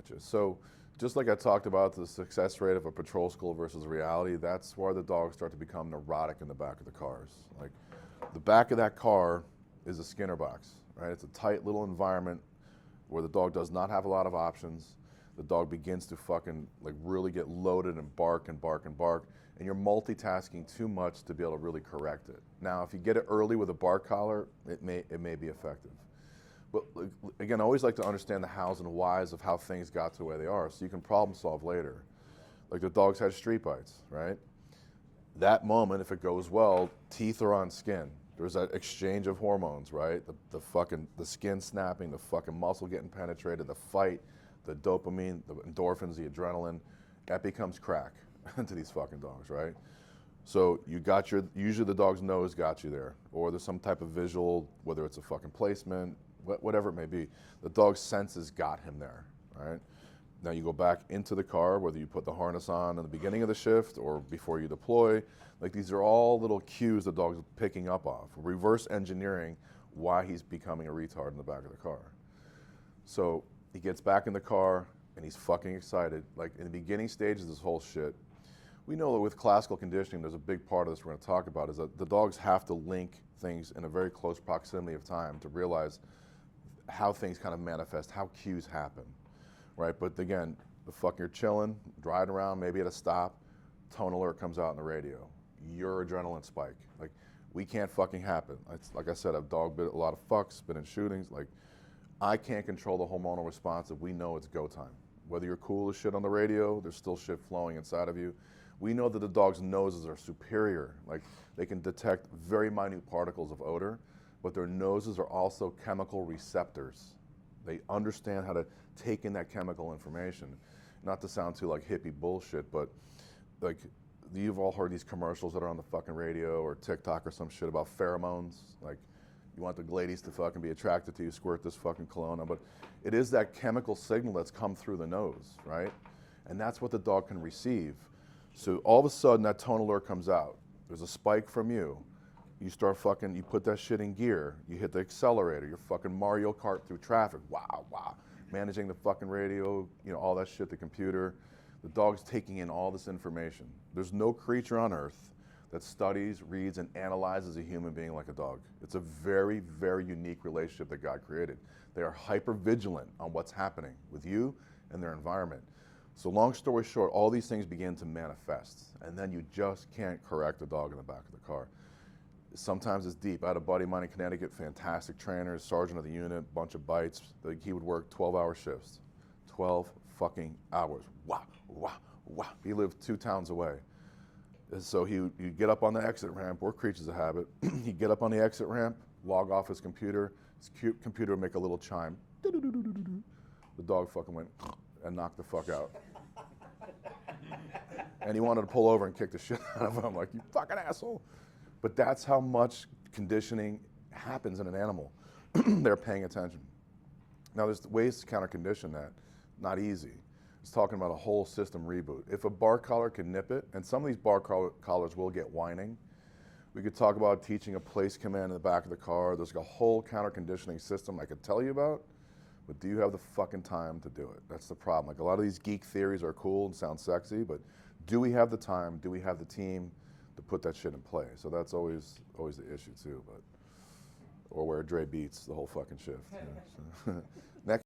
Gotcha. So just like I talked about the success rate of a patrol school versus reality, that's where the dogs start to become neurotic in the back of the cars. Like the back of that car is a Skinner box, right? It's a tight little environment where the dog does not have a lot of options. The dog begins to fucking like really get loaded and bark and bark and bark, and you're multitasking too much to be able to really correct it. Now, if you get it early with a bark collar, it may be effective. But again, I always like to understand the hows and whys of how things got to where they are, so you can problem solve later. Like the dogs had street bites, right? That moment, if it goes well, teeth are on skin. There's that exchange of hormones, right? The skin snapping, the fucking muscle getting penetrated, the fight, the dopamine, the endorphins, the adrenaline, that becomes crack to these fucking dogs, right? So you got usually the dog's nose got you there, or there's some type of visual, whether it's a fucking placement, whatever it may be. The dog's senses got him there, right? Now you go back into the car, whether you put the harness on in the beginning of the shift or before you deploy. Like these are all little cues the dog's picking up off, reverse engineering why he's becoming a retard in the back of the car. So he gets back in the car and he's fucking excited. Like in the beginning stages of this whole shit, we know that with classical conditioning, there's a big part of this we're going to talk about, is that the dogs have to link things in a very close proximity of time to realize how things kind of manifest, how cues happen, right? But again, the fuck, you're chilling, driving around, maybe at a stop, tone alert comes out on the radio. Your adrenaline spike. Like, we can't fucking happen. Like I said, I've dog bit a lot of fucks, been in shootings. Like, I can't control the hormonal response if we know it's go time. Whether you're cool as shit on the radio, there's still shit flowing inside of you. We know that the dog's noses are superior. Like, they can detect very minute particles of odor, but their noses are also chemical receptors. They understand how to take in that chemical information. Not to sound too like hippie bullshit, but like, you've all heard these commercials that are on the fucking radio or TikTok or some shit about pheromones. Like, you want the ladies to fucking be attracted to you, squirt this fucking cologne on, but it is that chemical signal that's come through the nose, right? And that's what the dog can receive. So all of a sudden that tone alert comes out. There's a spike from you. You start fucking, you put that shit in gear. You hit the accelerator. You're fucking Mario Kart through traffic. Wow, wow. Managing the fucking radio, you know, all that shit, the computer. The dog's taking in all this information. There's no creature on earth that studies, reads, and analyzes a human being like a dog. It's a very, very unique relationship that God created. They are hyper vigilant on what's happening with you and their environment. So long story short, all these things begin to manifest, and then you just can't correct the dog in the back of the car. Sometimes it's deep. I had a buddy of mine in Connecticut, fantastic trainer, sergeant of the unit, bunch of bites. Like, he would work 12-hour shifts. 12 fucking hours. Wow, wow, wow. He lived 2 towns away. And so he'd get up on the exit ramp. We're creatures of habit. He'd get up on the exit ramp, log off his computer. His computer would make a little chime. The dog fucking went and knocked the fuck out. And he wanted to pull over and kick the shit out of him. I'm like, you fucking asshole. But that's how much conditioning happens in an animal. They're paying attention. Now, there's ways to counter condition that. Not easy. It's talking about a whole system reboot. If a bark collar can nip it, and some of these bark collars will get whining, we could talk about teaching a place command in the back of the car. There's a whole counter conditioning system I could tell you about, but do you have the fucking time to do it? That's the problem. Like, a lot of these geek theories are cool and sound sexy, but do we have the time? Do we have the team to put that shit in play? So that's always the issue too. But or wear Dre Beats the whole fucking shift. You know, so.